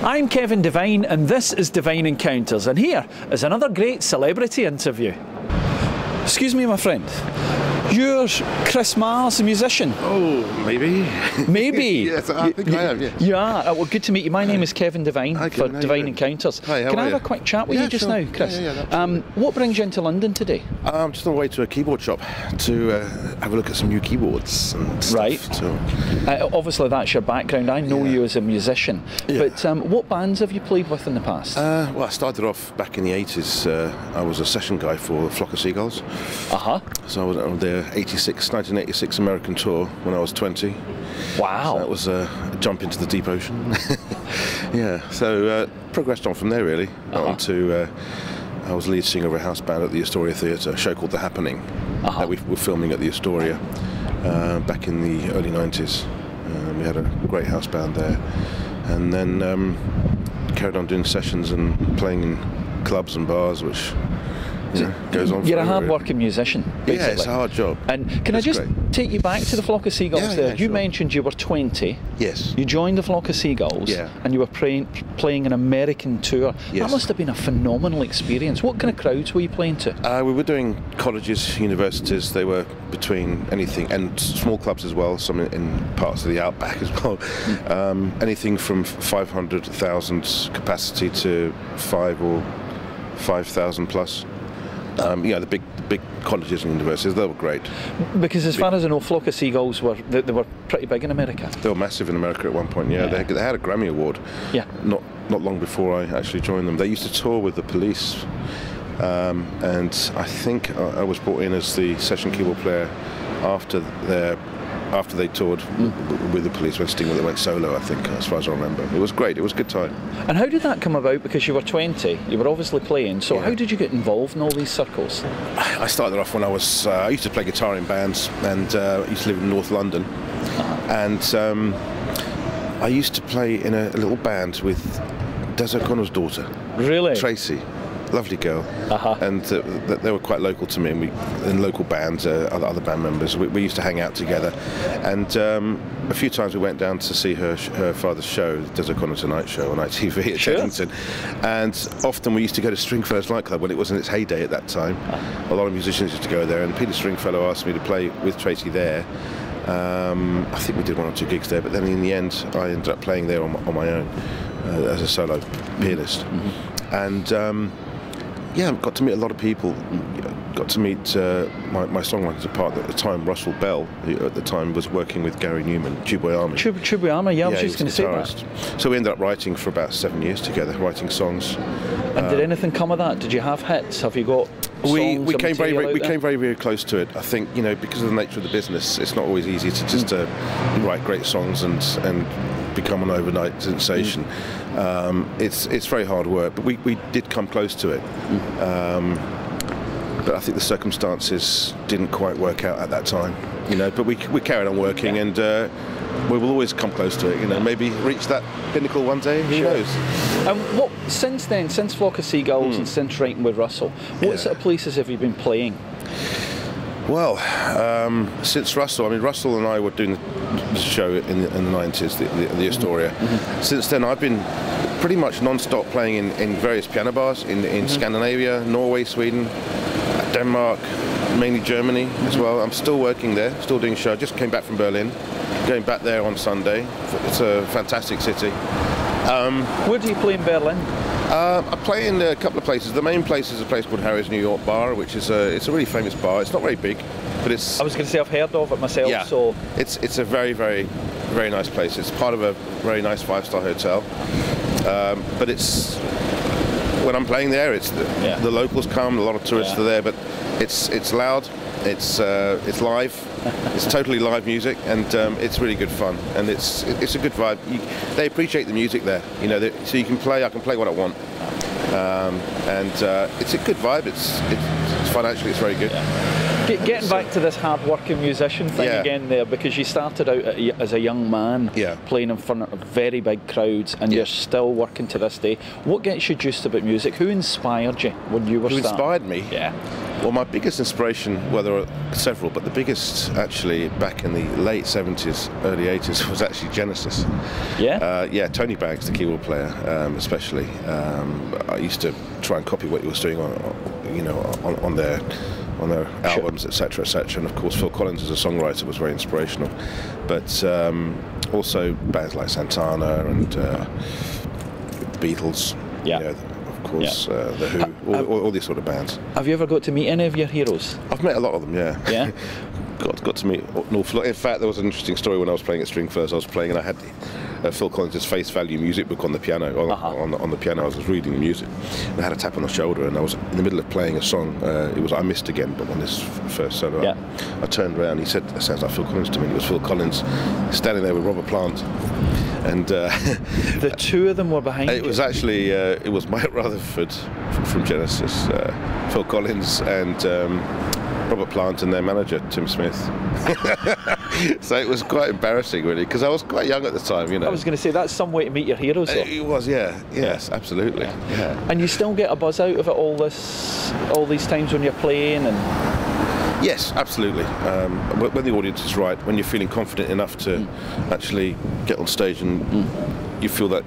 I'm Kevin Devine and this is Devine Encounters, and here is another great celebrity interview. Excuse me, my friend. You're Chris Mars, the musician. Oh, maybe. Maybe. Yes, I think I am, yes. You are? Well, good to meet you. My name is Kevin Devine. Hi, for Kevin, Devine Encounters. Hi, how Can I are have you? a quick chat with you just sure. now, Chris? Yeah, what brings you into London today? I'm just on the way to a keyboard shop to have a look at some new keyboards and stuff. Right. So. Obviously, that's your background. I know you as a musician. Yeah. But what bands have you played with in the past? Well, I started off back in the 80s. I was a session guy for Flock of Seagulls. So I was on their 1986 American tour when I was 20. Wow. So that was a jump into the deep ocean. Yeah, so progressed on from there really. On to, I was lead singer of a house band at the Astoria Theatre, a show called The Happening that we were filming at the Astoria back in the early 90s. We had a great house band there, and then carried on doing sessions and playing in clubs and bars, which goes on. You're a hard-working musician, basically. Yeah, it's a hard job. And can I just take you back to the Flock of Seagulls there? You mentioned you were 20. Yes. You joined the Flock of Seagulls. Yeah. And you were playing an American tour. Yes. That must have been a phenomenal experience. What kind of crowds were you playing to? We were doing colleges, universities. They were between anything, and small clubs as well, some in parts of the outback as well. Anything from 500,000 capacity to 5,000 plus. The big colleges and universities, they were great. Because as far as I know, Flock of Seagulls they were pretty big in America. They were massive in America at one point. Yeah. They had a Grammy Award. Yeah. Not long before I actually joined them. They used to tour with the Police, and I think I was brought in as the session keyboard player after they toured with the Police. When Sting went solo, I think, as far as I remember. It was great. It was a good time. And how did that come about? Because you were 20, you were obviously playing. So how did you get involved in all these circles? I started off when I was. I used to play guitar in bands, and I used to live in North London. And I used to play in a little band with Des O'Connor's daughter. Really? Tracy. Lovely girl, and they were quite local to me, and in local bands, other band members, we used to hang out together, and a few times we went down to see her father's show, Des O'Connor Tonight Show on ITV at Teddington, and often we used to go to Stringfellow's nightclub when it was in its heyday at that time. A lot of musicians used to go there, and Peter Stringfellow asked me to play with Tracy there. I think we did 1 or 2 gigs there, but then in the end I ended up playing there on my own as a solo pianist. And yeah, got to meet a lot of people. Got to meet my songwriter's partner at the time, Russell Bell, who at the time was working with Gary Newman, Tubeway Army. Tubeway Army, yeah, I was just going to say that. So we ended up writing for about 7 years together, writing songs. And did anything come of that? Did you have hits? Have you got songs? We came very close to it. I think, because of the nature of the business, it's not always easy to just write great songs and become an overnight sensation. It's very hard work, but we did come close to it. But I think the circumstances didn't quite work out at that time, but we carried on working, and we will always come close to it, maybe reach that pinnacle one day, who knows. And since then, since Flock of Seagulls and since writing with Russell, what sort of places have you been playing? Well, since Russell and I were doing the show in the 90s, the Astoria. Since then, I've been pretty much non-stop playing in various piano bars in Scandinavia, Norway, Sweden, Denmark, mainly Germany as well. I'm still working there, still doing shows. Just came back from Berlin, going back there on Sunday. It's a fantastic city. Where do you play in Berlin? I play in a couple of places. The main place is a place called Harry's New York Bar, which is it's a really famous bar. It's not very big, but it's. I was going to say I've heard of it myself. Yeah. So it's a very nice place. It's part of a very nice 5-star hotel. But it's when I'm playing there, it's the locals come. A lot of tourists are there, but it's loud. It's live. It's totally live music, and it's really good fun, and it's a good vibe. They appreciate the music there, so you can play. I can play what I want, and it's a good vibe. It's financially, it's very good. Getting back to this hard-working musician thing again there, because you started out as a young man playing in front of very big crowds, and you're still working to this day. What gets you juiced about music? Who inspired you when you were starting? Who inspired me? Yeah. Well, my biggest inspiration, well, there are several, but the biggest actually back in the late 70s, early 80s was actually Genesis. Yeah? Yeah, Tony Banks, the keyboard player, especially. I used to try and copy what he was doing on their albums, etc., etc. And of course, Phil Collins as a songwriter was very inspirational. But also bands like Santana and Beatles. Yeah. You know, of course, The Who, all these sort of bands. Have you ever got to meet any of your heroes? I've met a lot of them, yeah. Yeah? got to meet an awful lot. In fact, there was an interesting story when I was playing at Stringfirst. I was playing and I had Phil Collins' Face Value music book on the piano. On the piano, I was reading the music. And I had a tap on the shoulder, and I was in the middle of playing a song. It was I Missed Again, but on this first solo. Yeah. I turned around. He said, "That sounds like Phil Collins to me." It was Phil Collins standing there with Robert Plant. And the two of them were behind you? It was actually it was Mike Rutherford from Genesis, Phil Collins, and Robert Plant and their manager Tim Smith. So it was quite embarrassing, really, because I was quite young at the time, you know. I was going to say, that's some way to meet your heroes, though. It was, yeah, yes, absolutely. Yeah. And you still get a buzz out of it all these times when you're playing and. Yes, absolutely. When the audience is right, when you're feeling confident enough to actually get on stage and you feel that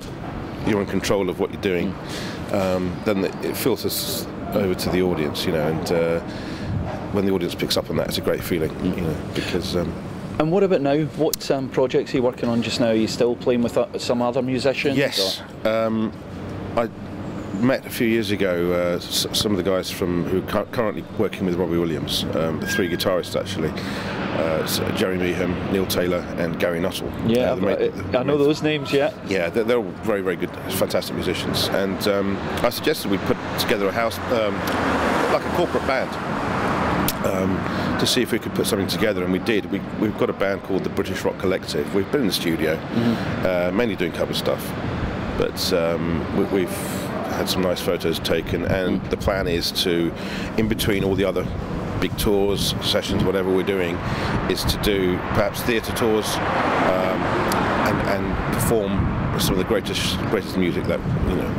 you're in control of what you're doing, then it filters over to the audience, you know. And when the audience picks up on that, it's a great feeling, you know, because. And what about now? What projects are you working on just now? Are you still playing with some other musicians? Yes. I met a few years ago some of the guys who are currently working with Robbie Williams, the three guitarists actually, Jerry Meehan, Neil Taylor and Gary Nuttall. Yeah, I know those names, yeah. Yeah, they're all very, very good, fantastic musicians. And I suggested we put together a house, like a corporate band, to see if we could put something together, and we did. We've got a band called the British Rock Collective. We've been in the studio, mainly doing cover stuff, but we've had some nice photos taken, and the plan is to, in between all the other big tours, sessions, whatever we're doing, is to do perhaps theatre tours and perform some of the greatest music that, you know,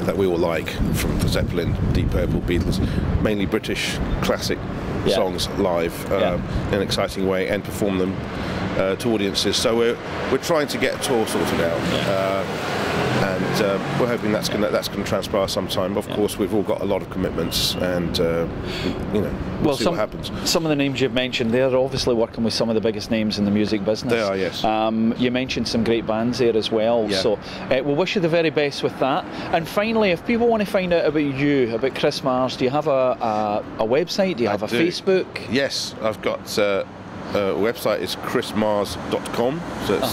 that we all like, from Zeppelin, Deep Purple, Beatles, mainly British classic songs live in an exciting way, and perform them to audiences. So we're trying to get a tour sorted out. And we're hoping that's going to transpire sometime. Of course, we've all got a lot of commitments, and you know, we'll see what happens. Some of the names you've mentioned, they're obviously working with some of the biggest names in the music business. They are, yes. You mentioned some great bands there as well. Yeah. So we'll wish you the very best with that. And finally, if people want to find out about you, about Chris Mars, do you have a website? Do you have a Facebook? Yes, I've got. Website is chrismars.com. So it's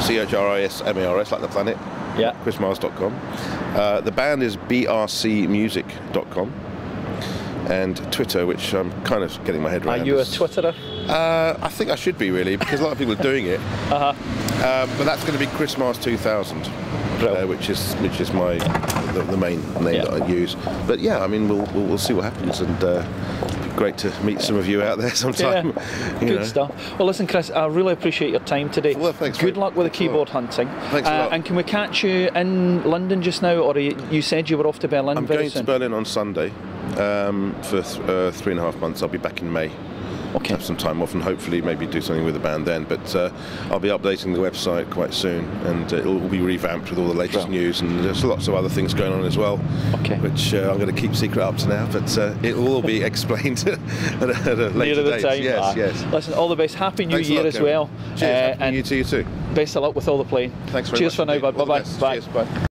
CHRISMARS, like the planet. Yeah. chrismars.com. The band is brcmusic.com. And Twitter, which I'm kind of getting my head around. Are you a Twitterer? I think I should be, really, because a lot of people are doing it. But that's going to be Chris Mars 2000, which is the main name that I use. But yeah, I mean, we'll see what happens, and great to meet some of you out there sometime. Yeah. Good stuff. Well, listen, Chris, I really appreciate your time today. Well, thanks. Good luck with the keyboard hunting. Thanks a lot. And can we catch you in London just now, or you said you were off to Berlin? I'm going to Berlin on Sunday for 3.5 months. I'll be back in May. Okay. Have some time off and hopefully maybe do something with the band then. But I'll be updating the website quite soon, and it will be revamped with all the latest news, and there's lots of other things going on as well, which I'm going to keep secret up to now. But it will all be explained at a later date. Time. Yes. Listen, all the best. Happy New Year as well. Cheers. Happy New Year to you too. Best of luck with all the playing. Thanks very much. Cheers for now, bud. Bye-bye. Bye. Cheers. Bye.